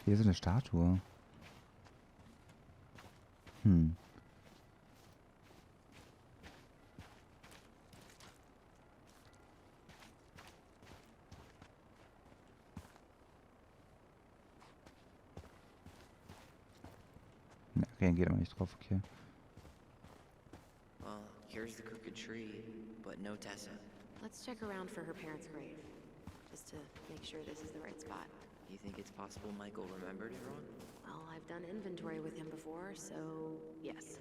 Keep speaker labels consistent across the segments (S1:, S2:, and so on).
S1: Hier ist eine Statue. Hm. Ne, reagiert aber nicht drauf, okay.
S2: Well, here's the crooked tree, but no Tessa.
S3: Let's check around for her parents' grave, just to make sure this is the right spot.
S2: You think it's possible Michael remembered everyone?
S3: Well, I've done inventory with him before, so yes.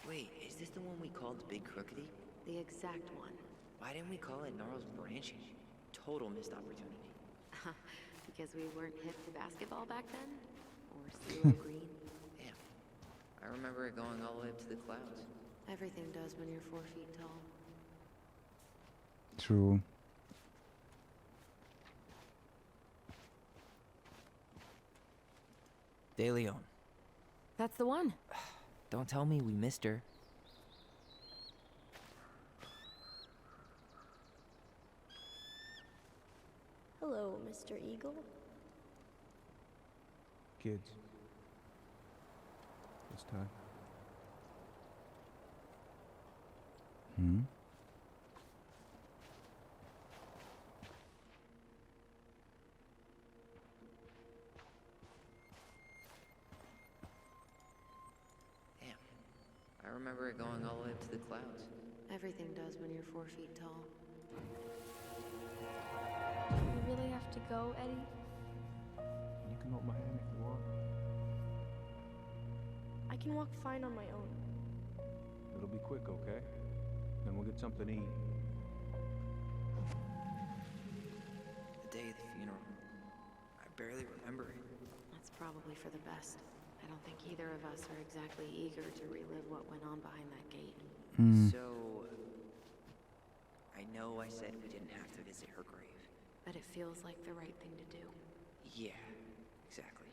S2: Wait, is this the one we called Big Crookedy?
S3: The exact one.
S2: Why didn't we call it Gnarl's Branching? Total missed opportunity.
S3: Because we weren't hip to basketball back then? Or CeeLo Green?
S2: Damn. I remember it going all the way up to the clouds.
S3: Everything does when you're 4 feet tall.
S1: True.
S2: De Leon.
S3: That's the one.
S2: Don't tell me we missed her.
S4: Hello, Mr. Eagle.
S5: Kids. This time.
S1: Hm.
S2: Damn. I remember it going all the way up to the clouds.
S3: Everything does when you're 4 feet tall.
S4: You really have to go, Eddie?
S5: You can hold my hand if you want.
S4: I can walk fine on my own.
S5: It'll be quick, okay? Then we'll get something to eat.
S2: The day of the funeral. I barely remember it.
S3: That's probably for the best. I don't think either of us are exactly eager to relive what went on behind that gate.
S1: Hm.
S2: So, I know I said we didn't have to visit her grave.
S3: But it feels like the right thing to do.
S2: Yeah, exactly.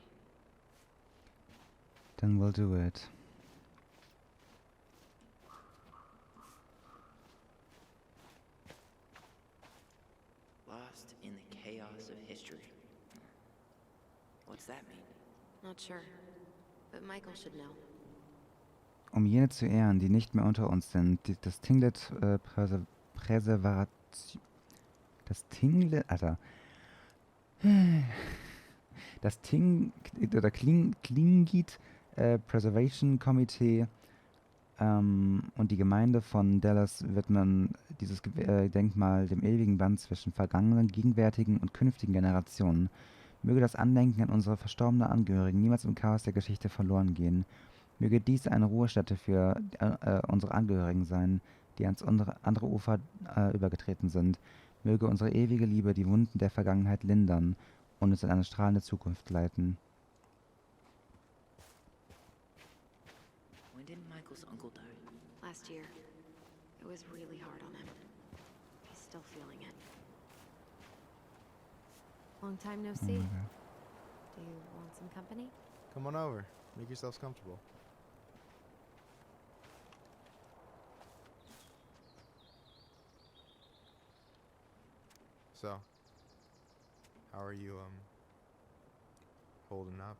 S1: Then we'll do it.
S2: Lost in the chaos of history. What's that mean?
S3: Not sure. But Michael should know.
S1: Um jene zu ehren, die nicht mehr unter uns sind, das Tinglet Präservation. Das Tinglet. Alter. Das Klingit Preservation Committee und die Gemeinde von Dallas widmen dieses Denkmal dem ewigen Band zwischen vergangenen, gegenwärtigen und künftigen Generationen. Möge das Andenken an unsere verstorbenen Angehörigen niemals im Chaos der Geschichte verloren gehen. Möge dies eine Ruhestätte für unsere Angehörigen sein, die ans andere Ufer übergetreten sind. Möge unsere ewige Liebe die Wunden der Vergangenheit lindern und uns in eine strahlende Zukunft leiten.
S2: When did Michael's uncle die?
S3: Last year. It was really hard on him. He's still feeling it. Long time no see. Do you want some company?
S6: Come on over. Make yourselves comfortable. So, how are you, holding up?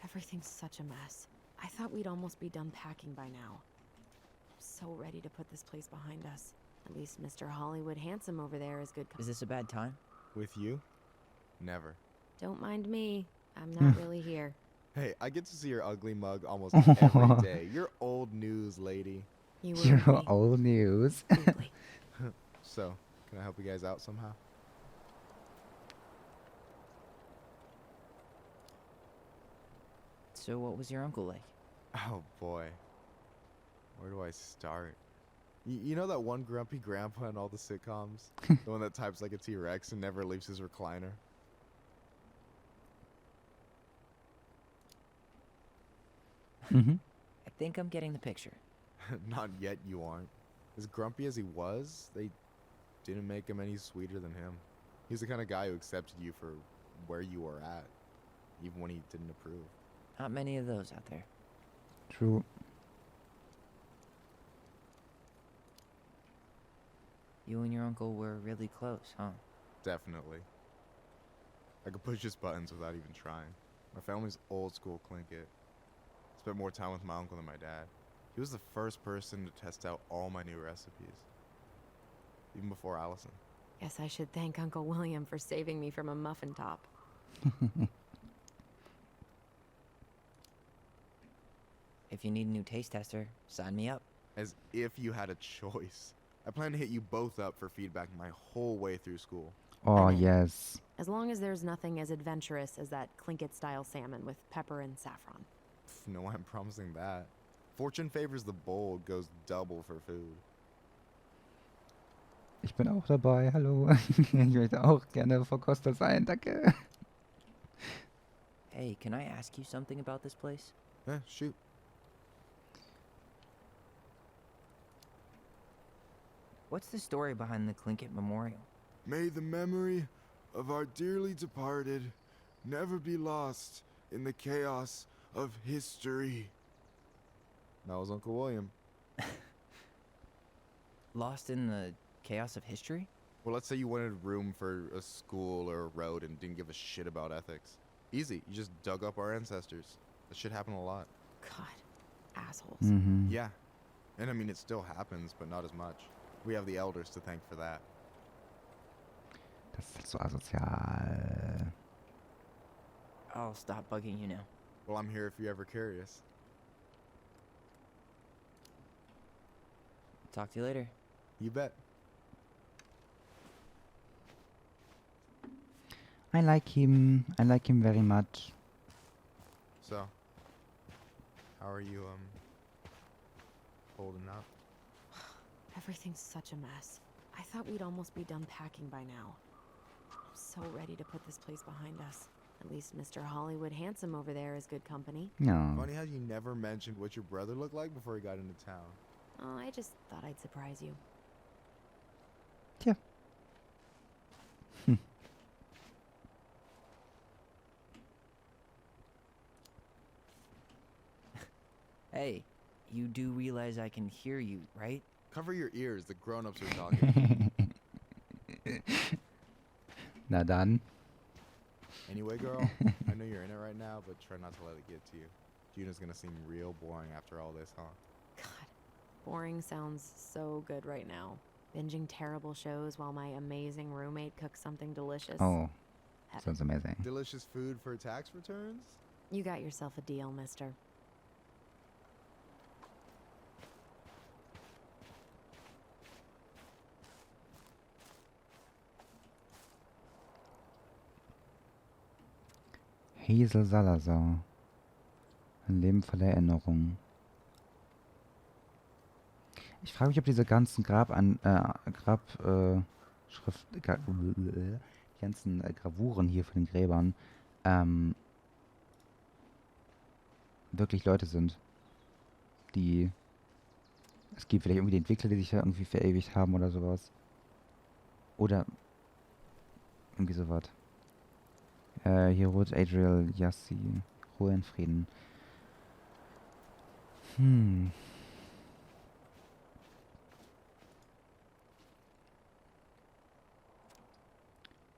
S3: Everything's such a mess. I thought we'd almost be done packing by now. I'm so ready to put this place behind us. At least Mr. Hollywood Handsome over there is good.
S2: Is this a bad time?
S6: With you? Never.
S3: Don't mind me. I'm not really here.
S6: Hey, I get to see your ugly mug almost every day. You're old news, lady.
S3: You
S1: You're
S3: ruined me.
S1: old news.
S3: Deeply.
S6: So, can I help you guys out somehow?
S2: So what was your uncle like?
S6: Oh boy. Where do I start? You know that one grumpy grandpa in all the sitcoms? The one that types like a T-Rex and never leaves his recliner?
S1: Mhm.
S2: I think I'm getting the picture.
S6: Not yet, you aren't. As grumpy as he was, they didn't make him any sweeter than him. He's the kind of guy who accepted you for where you were at, even when he didn't approve.
S7: Not many of those out there.
S1: True.
S7: You and your uncle were really close, huh?
S6: Definitely. I could push his buttons without even trying. My family's old school Clinkit. Spent more time with my uncle than my dad. He was the first person to test out all my new recipes. Even before Alyson.
S3: Guess I should thank Uncle William for saving me from a muffin top.
S7: If you need a new taste tester, sign me up.
S6: As if you had a choice. I plan to hit you both up for feedback my whole way through school.
S1: Oh,
S3: I'm in.
S1: yes.
S3: As long as there's nothing as adventurous as that Clinkit-style salmon with pepper and saffron.
S6: Pff, no, I'm promising that. Fortune favors the bold, goes double for food.
S1: Ich bin auch dabei, hallo. Ich möchte auch gerne Verkoster sein, danke.
S7: Hey, can I ask you something about this place?
S6: Shoot.
S7: What's the story behind the Clinkit Memorial?
S6: May the memory of our dearly departed never be lost in the chaos of history. That was Uncle William.
S7: Lost in the chaos of history?
S6: Well, let's say you wanted room for a school or a road and didn't give a shit about ethics. Easy. You just dug up our ancestors. That shit happened a lot.
S3: God, assholes.
S1: Mhm.
S6: Yeah. And I mean, it still happens, but not as much. We have the elders to thank for that.
S1: Das ist so asozial.
S7: I'll stop bugging you now.
S6: Well, I'm here if you're ever curious.
S7: Talk to you later.
S6: You bet.
S1: I like him. I like him very much.
S6: So, how are you, holding up?
S3: Everything's such a mess. I thought we'd almost be done packing by now. I'm so ready to put this place behind us. At least Mr. Hollywood Handsome over there is good company.
S1: Ja.
S6: Funny how you never mentioned what your brother looked like before he got into town.
S3: Oh, I just thought I'd surprise you.
S1: Tja.
S7: Hey, you do realize I can hear you, right?
S6: Cover your ears, the grown-ups are talking.
S1: Na dann.
S6: Anyway, girl, I know you're in it right now, but try not to let it get to you. Juna's gonna seem real boring after all this, huh?
S3: God, boring sounds so good right now. Binging terrible shows while my amazing roommate cooks something delicious.
S1: Oh,
S3: Heaven.
S1: sounds amazing.
S6: Delicious food for tax returns?
S3: You got yourself a deal, mister.
S1: Hazel Salazar. Ein Leben voller Erinnerung. Ich frage mich, ob diese ganzen die ganzen Gravuren hier von den Gräbern wirklich Leute sind, die... Es gibt vielleicht irgendwie die Entwickler, die sich da irgendwie verewigt haben oder sowas. Oder irgendwie sowas. Hier ruht Adriel Yassi. Ruhe in Frieden.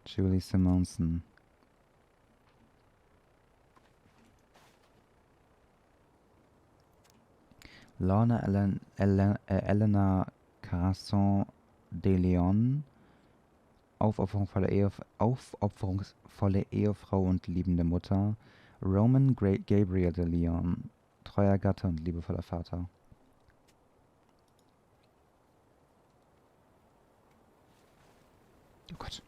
S1: Julie Simonson. Lorna Elena Carson de Leon. Aufopferungsvolle Ehefrau und liebende Mutter. Roman Gabriel de Leon. Treuer Gatte und liebevoller Vater. Oh Gott.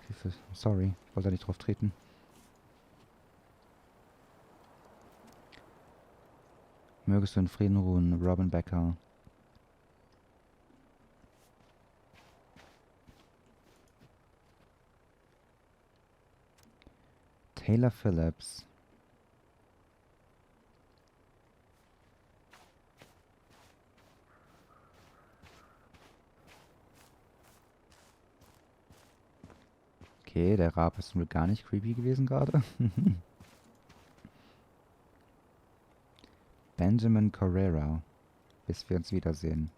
S1: Hilfe. Sorry, ich wollte da nicht drauf treten. Mögest du in Frieden ruhen, Robin Becker. Taylor Phillips. Okay, der Rab ist wohl gar nicht creepy gewesen gerade. Benjamin Correra. Bis wir uns wiedersehen.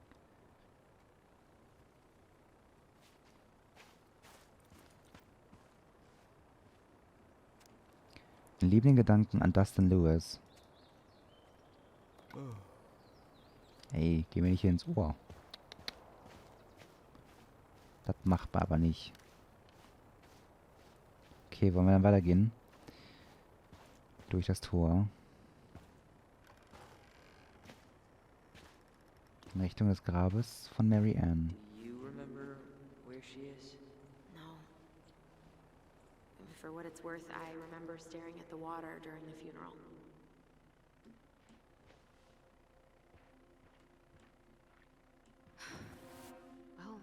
S1: Liebenden Gedanken an Dustin Lewis. Ey, geh mir nicht hier ins Ohr. Das macht man aber nicht. Okay, wollen wir dann weitergehen? Durch das Tor. In Richtung des Grabes von Mary Ann.
S7: Do you remember where she is?
S3: No. For what it's worth, I remember staring at the water during the funeral. Well,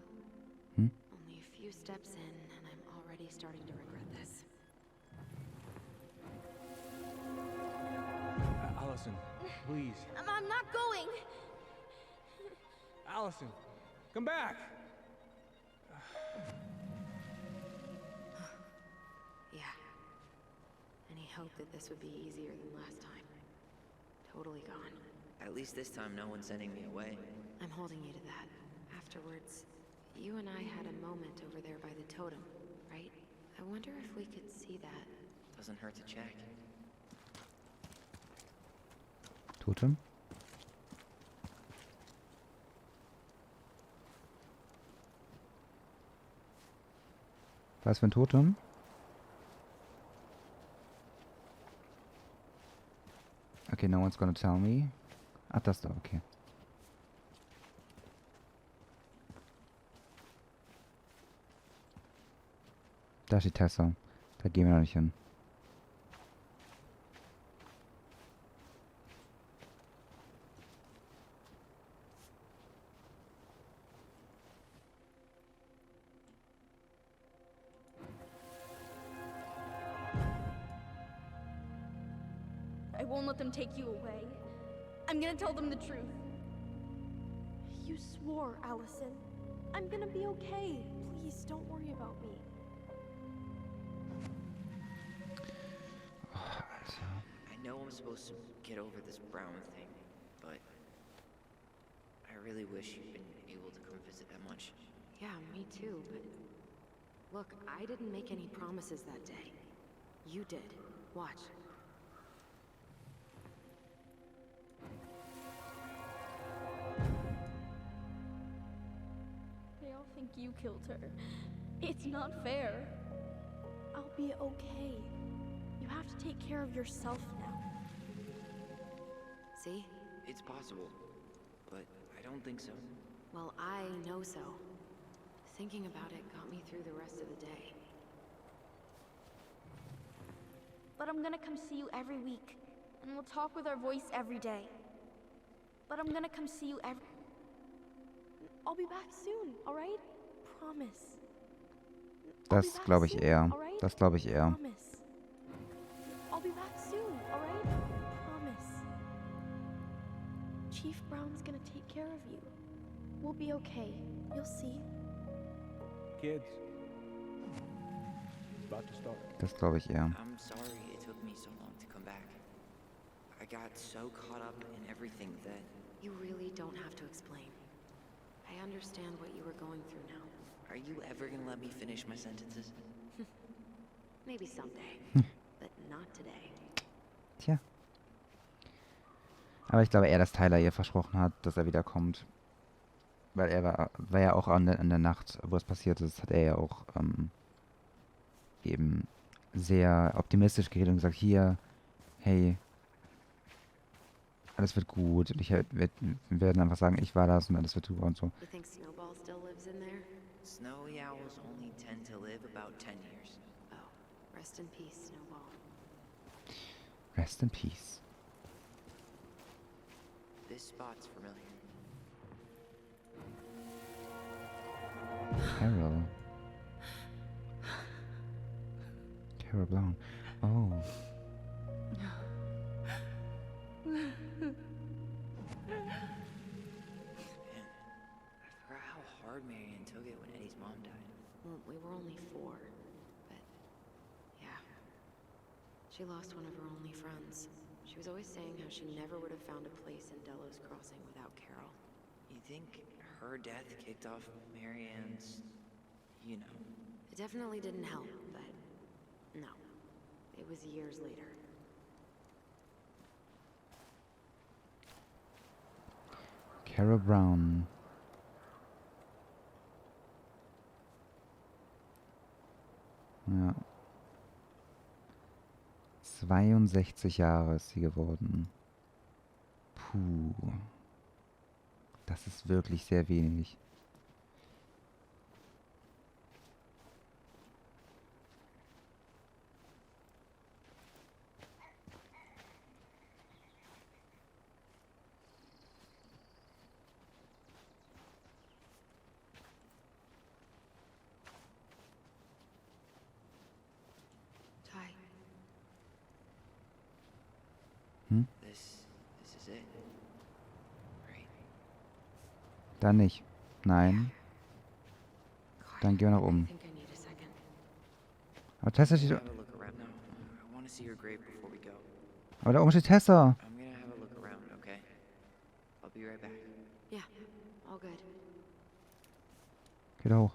S3: only a few steps in, and I'm already starting to regret this.
S5: Alyson, please.
S4: I'm not going.
S5: Alyson, come back!
S3: Yeah. Any hope that this would be easier than last time? Totally gone.
S7: At least this time no one's sending me away.
S3: I'm holding you to that. Afterwards, you and I had a moment over there by the totem, right? I wonder if we could see that.
S7: Doesn't hurt to check.
S1: Totem? Was für ein Totem? Okay, no one's gonna tell me. Ach, das da, okay. Da ist die Tessa. Da gehen wir noch nicht hin.
S4: I won't let them take you away. I'm gonna tell them the truth. You swore, Alyson. I'm gonna be okay. Please, don't worry about me.
S7: I know I'm supposed to get over this Brown thing, but I really wish you'd been able to come visit that much.
S3: Yeah, me too, but... Look, I didn't make any promises that day. You did. Watch.
S4: They all think you killed her. It's not fair. I'll be okay. You have to take care of yourself now.
S3: See?
S7: It's possible, but I don't think so.
S3: Well, I know so. Thinking about it got me through the rest of the day.
S4: But I'm gonna come see you every week, and we'll talk with our voice every day. But I'm gonna come see you every... I'll be back soon, alright? Promise. I'll be
S1: Das
S4: back
S1: glaube ich
S4: soon,
S1: eher.
S4: alright?
S1: Das glaube ich eher.
S4: Promise. I'll be back soon, alright? Promise. Chief Brown's gonna take care of you. We'll be okay. You'll see.
S5: Kids. About to start.
S1: Das glaube ich eher.
S7: I'm sorry it took me so long to come back. I got so caught up in everything that...
S3: You really don't have to explain. I understand what you were going through now.
S7: Are you ever gonna let me finish my sentences?
S3: Maybe someday. But not today.
S1: Tja. Aber ich glaube eher, dass Tyler ihr versprochen hat, dass er wiederkommt. Weil er war ja auch an der Nacht, wo es passiert ist, hat er ja auch eben sehr optimistisch geredet und gesagt, hier, hey, alles wird gut. Und wir werden einfach sagen, ich war das und alles wird super und so.
S3: You think Snowball still lives in there?
S7: Snowy owls only tend to live about 10 years.
S3: Oh, rest in peace, Snowball.
S1: Rest in peace.
S7: This spot's familiar.
S1: Carol. Carol Brown. Oh.
S7: Man, I forgot how hard Marion took it when Eddie's mom died.
S3: Well, we were only 4, but yeah. She lost one of her only friends. She was always saying how she never would have found a place in Delos Crossing without Carol.
S7: You think her death kicked off Marianne's, you know?
S3: It definitely didn't help, but no. It was years later.
S1: Carol Brown. Ja. 62 Jahre ist sie geworden. Puh. Das ist wirklich sehr wenig.
S3: Ty,
S7: This is it. Right?
S1: Dann nicht. Nein. Dann gehen wir nach
S3: I
S1: oben.
S3: think I need a second.
S1: Aber Tessa steht...
S7: Have a look around now. I want to see your grave before we go.
S1: Aber da oben steht Tessa.
S7: I'm gonna have a look around, okay? I'll be right back.
S3: Yeah, all good.
S1: Geh da hoch.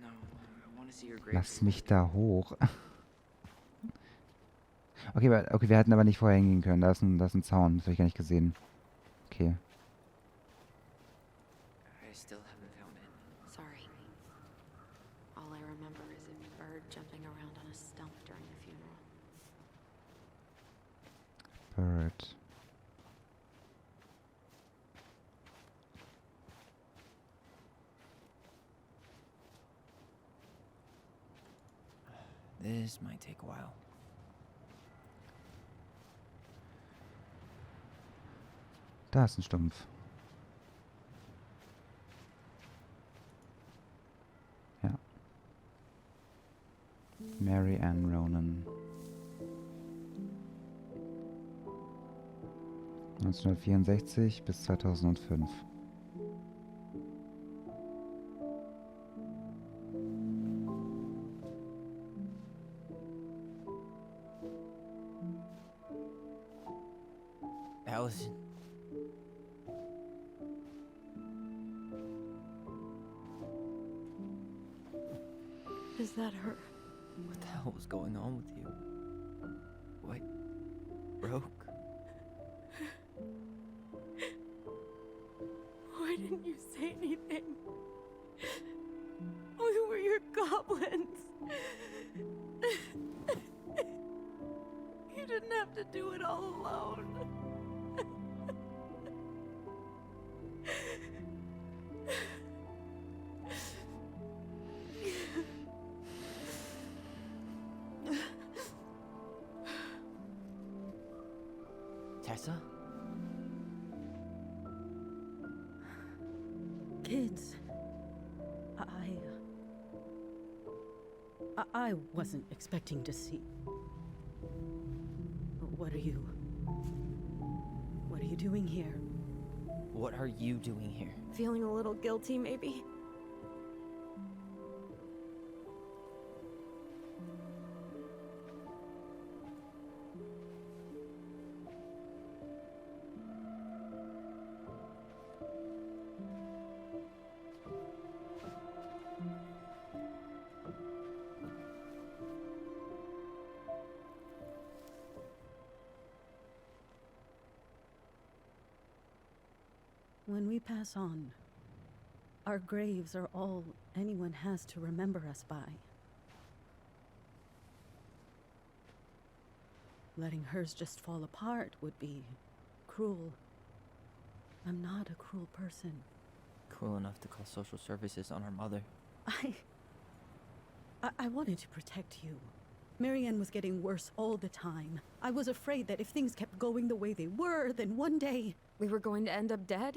S7: No, I want to see your grave.
S1: Lass
S7: before
S1: mich
S7: we go.
S1: da hoch. Okay, wir hätten aber nicht vorher hingehen können. Da ist ein Zaun. Das habe ich gar nicht gesehen. Okay.
S7: I still haven't found it.
S3: Sorry. All I remember is a bird jumping around on a stump during the funeral.
S1: Bird.
S7: This might take a while.
S1: Da ist ein Stumpf. Ja. Mary Ann Ronan. 1964 bis 2005.
S7: Alyson.
S3: Is that her?
S7: What the hell was going on with you? What broke?
S3: Why didn't you say anything? We were your goblins. You didn't have to do it all alone.
S7: Tessa?
S8: Kids, I wasn't expecting to see. What are you doing here?
S7: What are you doing here?
S3: Feeling a little guilty, maybe?
S8: When we pass on, our graves are all anyone has to remember us by. Letting hers just fall apart would be cruel. I'm not a cruel person.
S7: Cruel enough to call social services on our mother.
S8: I wanted to protect you. Marianne was getting worse all the time. I was afraid that if things kept going the way they were, then one day...
S3: We were going to end up dead?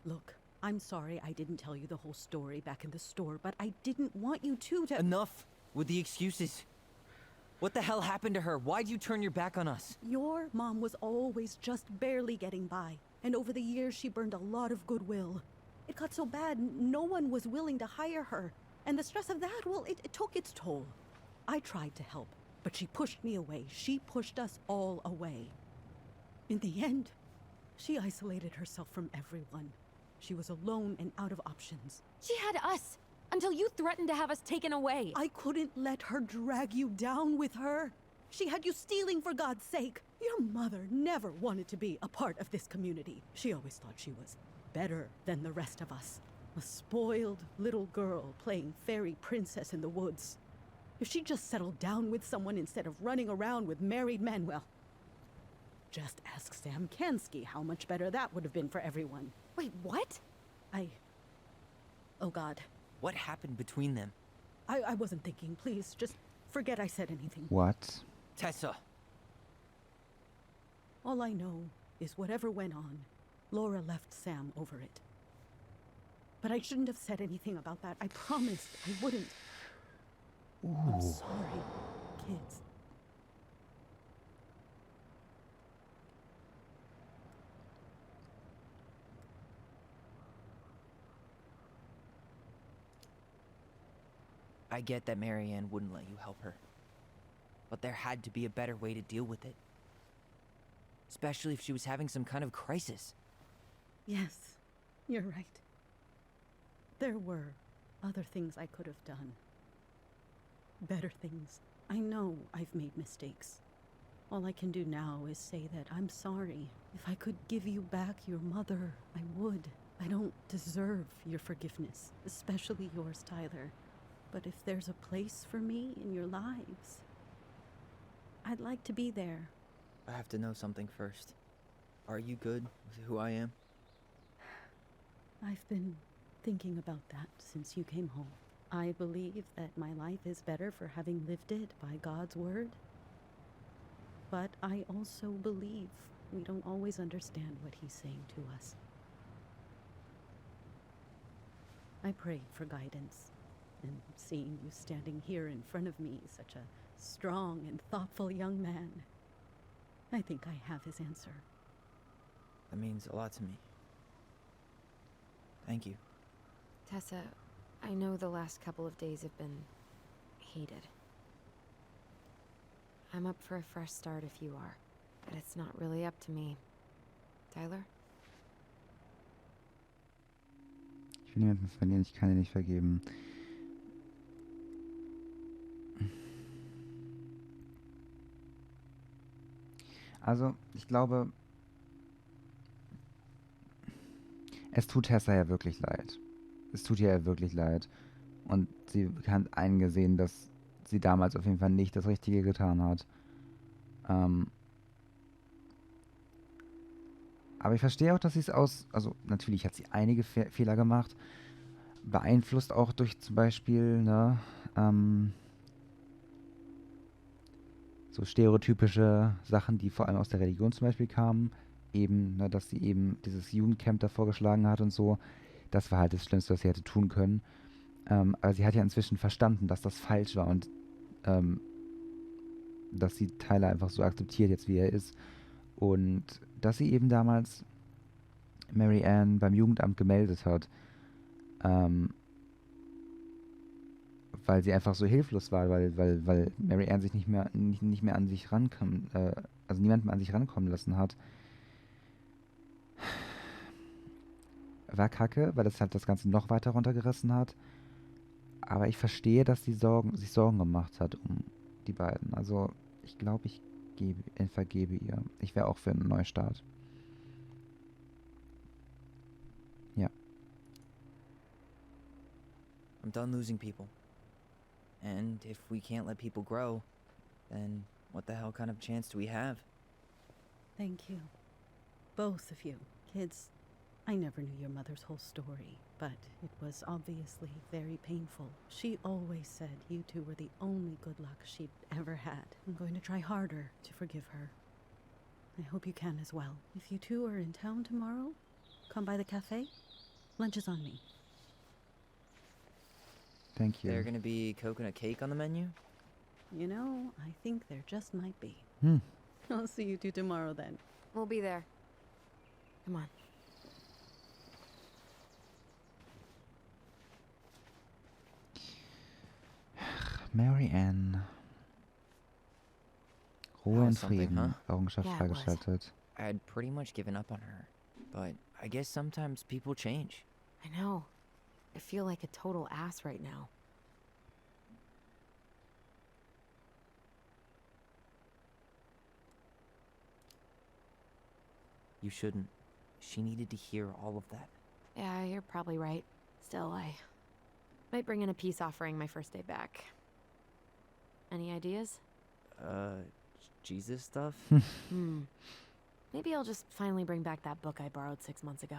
S8: Look, I'm sorry I didn't tell you the whole story back in the store, but I didn't want you to...
S7: Enough with the excuses. What the hell happened to her? Why'd you turn your back on us?
S8: Your mom was always just barely getting by, and over the years she burned a lot of goodwill. It got so bad, no one was willing to hire her, and the stress of that, well, it took its toll. I tried to help, But she pushed me away. She pushed us all away. In the end, she isolated herself from everyone. She was alone and out of options.
S3: She had us until you threatened to have us taken away.
S8: I couldn't let her drag you down with her. She had you stealing for God's sake. Your mother never wanted to be a part of this community. She always thought she was better than the rest of us. A spoiled little girl playing fairy princess in the woods. If she just settled down with someone instead of running around with married men, well, just ask Sam Kansky how much better that would have been for everyone.
S3: Wait, what?
S8: Oh God.
S7: What happened between them?
S8: I wasn't thinking. Please, just forget I said anything.
S1: What?
S7: Tessa!
S8: All I know is whatever went on, Laura left Sam over it. But I shouldn't have said anything about that. I promised I wouldn't. I'm sorry, kids.
S7: I get that Marianne wouldn't let you help her. But there had to be a better way to deal with it. Especially if she was having some kind of crisis.
S8: Yes, you're right. There were other things I could have done. Better things. I know I've made mistakes. All I can do now is say that I'm sorry. If I could give you back your mother, I would. I don't deserve your forgiveness, especially yours, Tyler. But if there's a place for me in your lives, I'd like to be there.
S7: I have to know something first. Are you good with who I am?
S8: I've been thinking about that since you came home. I believe that my life is better for having lived it by God's word. But I also believe we don't always understand what he's saying to us. I pray for guidance, and seeing you standing here in front of me, such a strong and thoughtful young man, I think I have his answer.
S7: That means a lot to me. Thank you.
S3: Tessa, I know the last couple of days have been hated. I'm up for a fresh start if you are, but it's not really up to me. Tyler?
S1: Ich will niemanden verlieren, ich kann dir nicht vergeben. Also, ich glaube, es tut Tessa ja wirklich leid. Es tut ihr ja wirklich leid. Und sie hat eingesehen, dass sie damals auf jeden Fall nicht das Richtige getan hat. Aber ich verstehe auch, dass sie es also natürlich hat sie einige Fehler gemacht, beeinflusst auch durch zum Beispiel, ne, so stereotypische Sachen, die vor allem aus der Religion zum Beispiel kamen, eben, ne, dass sie eben dieses Jugendcamp da vorgeschlagen hat und so. Das war halt das Schlimmste, was sie hätte tun können. Aber sie hat ja inzwischen verstanden, dass das falsch war und dass sie Tyler einfach so akzeptiert, jetzt wie er ist. Und dass sie eben damals Marianne beim Jugendamt gemeldet hat, weil sie einfach so hilflos war, weil Marianne sich nicht mehr an sich rankam, also niemanden an sich rankommen lassen hat. War kacke, weil das halt das Ganze noch weiter runtergerissen hat. Aber ich verstehe, dass sie sich Sorgen gemacht hat um die beiden. Also ich glaube, ich vergebe ihr. Ich wäre auch für einen Neustart. Ja.
S7: I'm done losing people. And if we can't let people grow, then what the hell kind of chance do we have?
S8: Thank you. Both of you. Kids, I never knew your mother's whole story, but it was obviously very painful. She always said you two were the only good luck she'd ever had. I'm going to try harder to forgive her. I hope you can as well. If you two are in town tomorrow, come by the cafe. Lunch is on me.
S1: Thank you.
S7: There gonna be coconut cake on the menu?
S8: You know, I think there just might be.
S1: Hm.
S8: I'll see you two tomorrow then.
S3: We'll be there. Come on.
S1: Marianne. Ruhe
S7: That
S1: in
S7: was something,
S1: Frieden,
S7: huh?
S1: Errungenschaft
S3: Yeah, it was.
S1: freigeschaltet.
S7: I had pretty much given up on her, but I guess sometimes people change.
S3: I know. I feel like a total ass right now.
S7: You shouldn't. She needed to hear all of that.
S3: Yeah, you're probably right. Still, I might bring in a peace offering my first day back. Any ideas?
S7: Jesus stuff?
S3: Maybe I'll just finally bring back that book I borrowed 6 months ago.